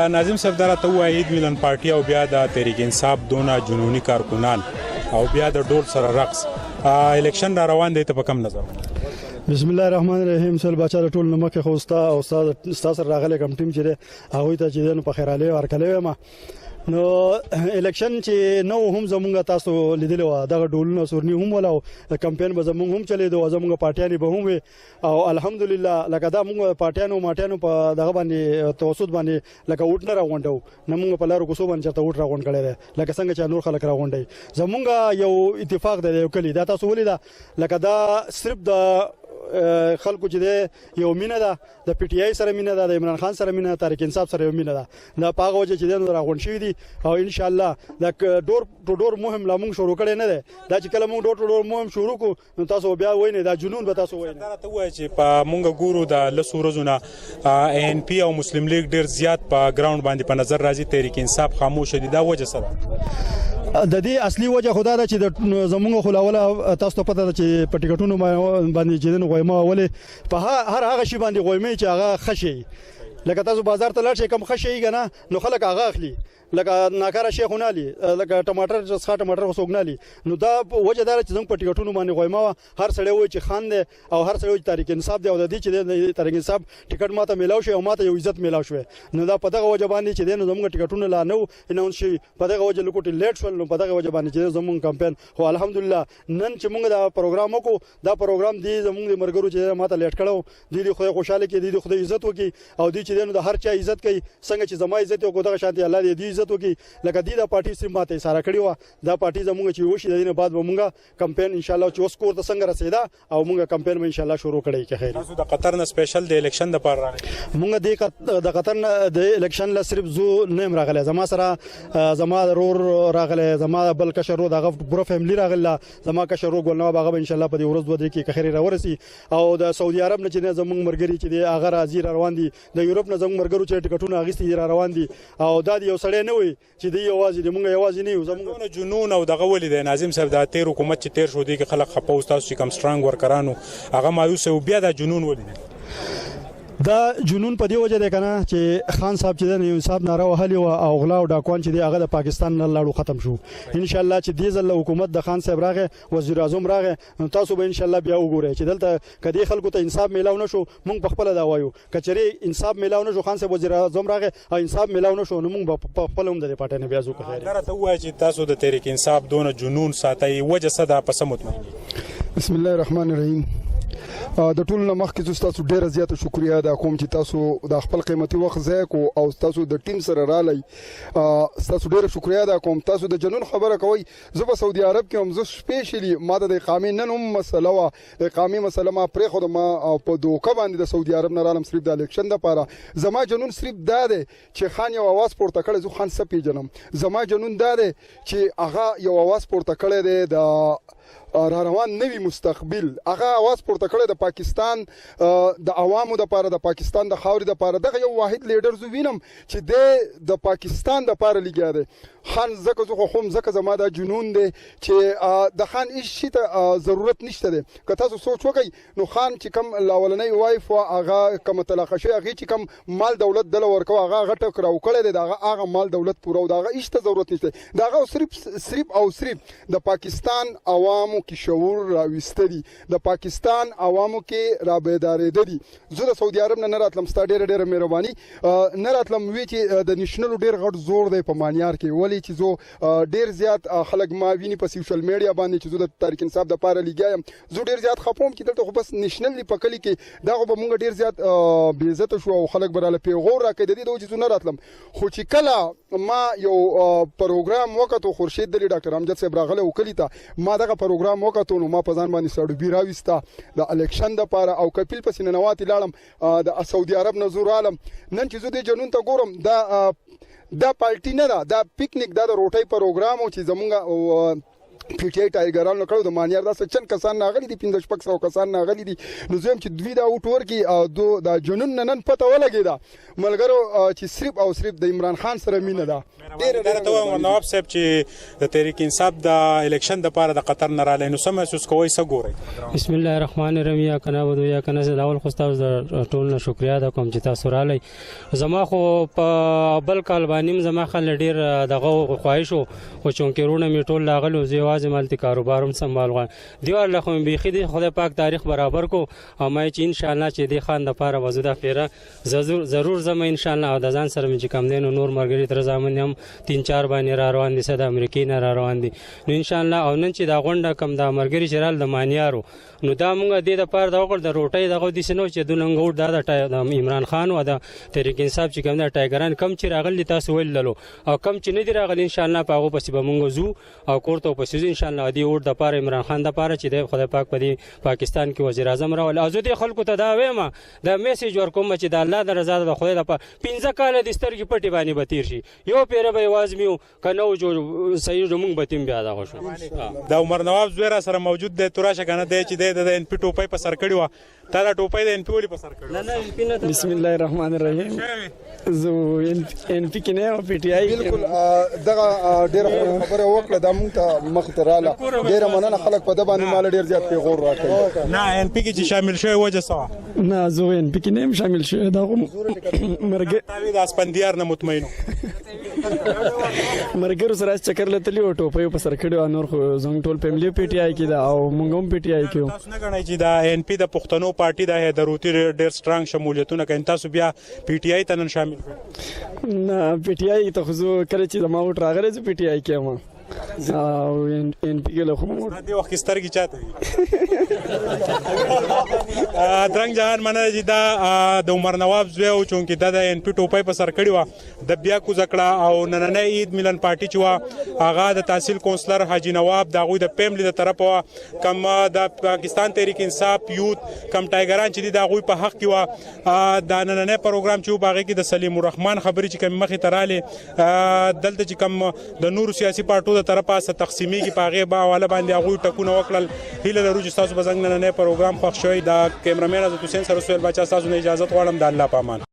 ناظم صاحب دا راته ووایه عید میلن پارټي او بیا د تحریک انصاف دونه جنوني کارکنان او بیا د ډول سره رقص الیکشن را روان دی ته په کم نظر؟ بسم الله الرحمن الرحیم. سل بچا ټول نمک خو او استاد راغله کم ټیم چې هغه ته چې نو په خیراله ورکلې ما نو الیکشن چې نو هم زمونږ تاسو لیدلو دغه ډولونه سورنی هم ولاو کمپاین به زمونږ هم چلی دو زمونږ پارټیانی به هم او الحمدلله لکه دا موږ پارټیانو ماټیانو په دغه باندې توسط باندې لکه ووټ نه راغونډو نه موږ په لارو کوڅو باندې چرته ووټ راغونډ کړی دی لکه څنګه چې نور خلک راغونډي زمونږ یو اتفاق دی یو کلی دا تاسو ولیدا لکه دا صرف د خلکو چې دی یو مینه ده د پی ټی آی سره مینه ده د عمران خان سره مینه ده تحریک انصاف سره یو مینه ده دا پاغه وجه چې دی راغونډ شوی دي او ان شاء الله دا ډور ټو ډور مهم لا موږ شروع کړي نه ده دا چې کله موږ ډور ټو ډور مهم شروع کو نو تاسو بیا وینئ دا جنون به تاسو وینئ. دا ته وایي چې په موږ ګورو د لسو ورځو ان پی او مسلم لیگ ډیر زیات په ګراوند باندې په نظر راځي تحریک انصاف خاموش دي دا وجه سره د دې اصلي وجه خدا ده چې د زمونږ خلاوله تاسو ته پته ده چې په ټیکټونو باندې چې نو غویمه ولې په هر هغه شی باندې غویمه چې هغه خشي لکه تاسو بازار ته لاړ شئ کم خشي کنه نو خلک هغه اخلي لکه ناکاره شیخونه لي لکه ټماټر څخه ټماټر وسوګنالي نو دا وجه دار چې زموږ په ټیکټونو باندې غویمه هر سړی وای چې خان دی او هر سړی تحریک انصاف دی او د دې چې د تحریک انصاف ټیکټ ماته میلاو شي او ماته یو عزت میلاو شي نو دا په دغه وجه باندې چې د زموږ ټیکټونه لا نو اناونس شي په دغه وجه لکوټي لیټ شول نو په دغه وجه باندې چې زموږ کمپاین خو الحمدلله نن چې موږ دا پروګرام وکړو دا پروګرام دی زموږ د مرګرو چې ماته لیټ کړو دی خدای خوشاله کې دی خدای عزت وکي او دی چې د هر چا عزت کوي څنګه چې زما عزت او دغه شانتي الله دې عزت وکي لکه د پارټي سیم ماته اشاره کړی و دا پارټي زموږ چې وشي د دینه بعد به موږ کمپاین ان شاء الله چې اوس کور ته څنګه رسیدا او موږ کمپاین به ان شاء الله شروع کړی کې خیر. تاسو د قطر نه سپیشل د الیکشن د پاره راغلی موږ د قطر نه د الیکشن لا صرف زو نیم راغلی زما سره زما رور راغلی زما بل کشر رو دغه پورا فیملی راغله زما کشر رو ګلنو باغه ان شاء الله په دې ورځ دوه کې خیر راورسي او د سعودي عرب نه چې زموږ مرګري چې دی هغه راځي روان دي د یورپ نه زموږ مرګرو چې ټیکټونه اغستې روان دي او دا یو سړی نه وي چې دی یوازې د موږ یوازې نه یو زموږ جنون او دغه ولې د ناظم صاحب د تیر حکومت چې تیر شو دي کې خلک خپه اوستاس چې کم سترانګ ورکرانو هغه مایوس او بیا د جنون ولې دا جنون په دی وجه ده کنه چې خان صاحب چې د انصاف ناره وهلی او غلا او ډاکوان چې دی هغه د پاکستان نه لاړو ختم شو ان شاء الله چې دې ځل حکومت د خان صاحب راغه وزیر اعظم راغه تاسو به ان شاء الله بیا وګورئ چې دلته کدي خلکو ته انصاف میلاو نشو مونږ په خپل دا وایو کچري انصاف میلاو نشو خان صاحب وزیر اعظم راغه او انصاف میلاو نشو نو مونږ په خپل هم د پټه نه بیا زو کوي. دا ته وایي چې تاسو د تحریک انصاف دونه جنون ساتي وجه صدا په سمت مې. بسم الله الرحمن الرحیم. د ټول نمخ کې تاسو ډیره زیاته شکریا ادا کوم چې تاسو د خپل قیمتي وخت ځای کو او تاسو د ټیم سره رالی تاسو ډیره شکریا ادا کوم. تاسو د جنون خبره کوي زه په سعودي عرب کې هم زه سپیشلی ماده د اقامې نن هم مسله وا د اقامې مسله ما پرې خو ما په دوکه باندې د سعودي عرب نه رالم صرف د الیکشن لپاره زما جنون صرف دا دی چې خان یو आवाज پورته کړی زه خان سپی جنم زما جنون دا دی چې هغه یو आवाज پورته کړی دی د را روان نوی مستقبل هغه आवाज پورته کړی د پاکستان د عوامو لپاره د پاکستان د خاورې لپاره دغه یو واحد لیډر زو وینم چې د پاکستان د لپاره لګیا دی خان زکه زه خو زکه زما د جنون دی چې د خان هیڅ شي ته ضرورت نشته دی که تاسو سوچ وکئ نو خان چې کم لاولنۍ وایف هغه کوم طلاق شوی هغه چې کم مال دولت دله ورکو هغه غټه کراو کړی دی هغه مال دولت پورو دغه هیڅ ته ضرورت نشته دغه صرف د پاکستان عوامو کې شعور راوستدي د پاکستان عوامو کې را بیدارېده دي. زه د سعودي عرب نه راتلم ستا ډېره مهرباني نه راتلم وی چې د نېشنل ډېر غټ زور دی په مانیار کې ولې چې زه ډېر زیات خلک ما ویني په سوشل میډیا باندې چې زه د تحریک انصاف د پاره لګیا یم زه ډېر زیات خپوم چې دلته خو بس نېشنل په کلی کې دا خو به مونږ ډېر زیات بې عزته شو او خلک به راله پیغور راکړي د دې د وجې زه نه راتلم خو چې کله ما یو پروګرام وکړو خورشید دلی ډاکټر امجد صاحب راغلی و کلي ته ما دغه پروګرام وکړو نو ما په ځان باندې سړوبي راوسته د الیکشن دپاره او کپیل پسې ننواتې لاړم د سعودي عرب نه زه رالم نن چې زه دې جنون ته ګورم دا پارټي نه ده دا پکنیک دا د روټۍ پروګرام و چې زمونږ پی ټی آی ټایګرانو کړو د مانیار داسې چند کسان ناغلي دي 1500 کسان ناغلي دي نو زم چې دوی دا وټور کې دو د جنون نن پته ولګیدا ملګرو چې صرف او صرف د عمران خان سره مینه ده ډېر ته نواب صاحب چې د تحریک انصاف د الیکشن د پاره د قطر نه رااله نو سم محسوس کوی څه ګوري بسم الله الرحمن الرحیم یا کنا ودو یا کنا زه اول خو تاسو ټول نه شکریا ده کوم چې تاسو رالی زما خو په بل کال باندې زما خل ډېر دغه خواهش او چونکرونه می ټول لاغلو زیوا مالتي کاروبارم سنبال غواړم دیوال له خو بيخي د خدای پاک تاریخ برابر کو او مې چې ان شاء الله چې د خان د پاره وزوده پیره ضرور زم ان شاء الله او د ځان سره چې کم دین نور مرګري تر ځامن هم 3-4 باندې را روان دي د امریکای نه را روان دي نو ان شاء الله او نن چې دا غونډه کم د مرګري شرال د مانیارو نو دا مونږ د پاره د وګړو د روټي دغه د سينو چې دوننګوډ د عمران خان او د تحریک انصاف چې کم د ټایګران کم چې راغلي تاسو ویللو او کم چې نه دی راغلي ان شاء الله په هغه پسې به مونږ زو او کوړته پسې ان شاء الله دی اور د پاره عمران خان د پاره چې د خدای پاک په پاکستان کې وزیر اعظم راول ازودي خلکو ته دا وایم دا میسج ورکوم چې د الله د رضا د خدای د 15 کال د سترګې پټي باندې بتیر شي یو پیره به واز میو کنو جو صحیح مونږ بتیم بیا دا شو د عمر نواب زویرا سره موجود د تراشه کنه دی چې د ان پی ټوپۍ په سر کړی و تا د ټوپۍ د ان پی ولې په سر کړی بسم الله الرحمن الرحیم زه ان پی کې نه او پی ټی آی بالکل دغه ډېر خبره وکړه د مونږ ته مخ ته رااله ډېر مننه خلک په د باندې مال ډېر زیات پیغور راکړي نه ان پی کې چې شامل شوی وجه سوا نه زه ان پی کې نه شامل شوی دا مرګ تاوی د اسپندیار نه مطمئنو مرګرو سره چکر لتلی او ټوپۍ په سر کړو نور خو زنګ ټول فیملی پی ټی آی کې دا او مونږ هم پی ټی آی کې تاسو نه غواړئ چې دا ان پی د پښتنو پارټي د هدروتی ډېر سترنګ شمولیتونه کوي تاسو بیا پی ټی آی ته نن شامل نه پی ټی آی ته خو کله چې ما وټ راغله چې پی ټی آی کې ما او ان پی کې له خو د وخت سترګې چاته درنګ جهان مننه چې دا د عمر نواب زوی او چونکې دا د ان پی ټوپۍ په سر کړی و د بیا کو زکړه او نننې عید ملن پارټي چې و هغه د تحصیل کونسلر حاجی نواب د غوی د فیملی د طرفه کم د پاکستان تحریک انصاف یوت کم ټایګران چې د غوی په حق کې و د نننې پروګرام چې باغې کې د سلیم الرحمن خبري چې کم مخې تراله دلته چې کم د نور سیاسي پارټو د طرفه څه تقسیمي کې پاغه با والا باندې غوی ټکونه وکړل هیله لرو چې تاسو بزنګ نه پروګرام خوښ شوی دا کیمرامین عزت حسین سره سویل بچا تاسو نه اجازه غواړم د الله پامان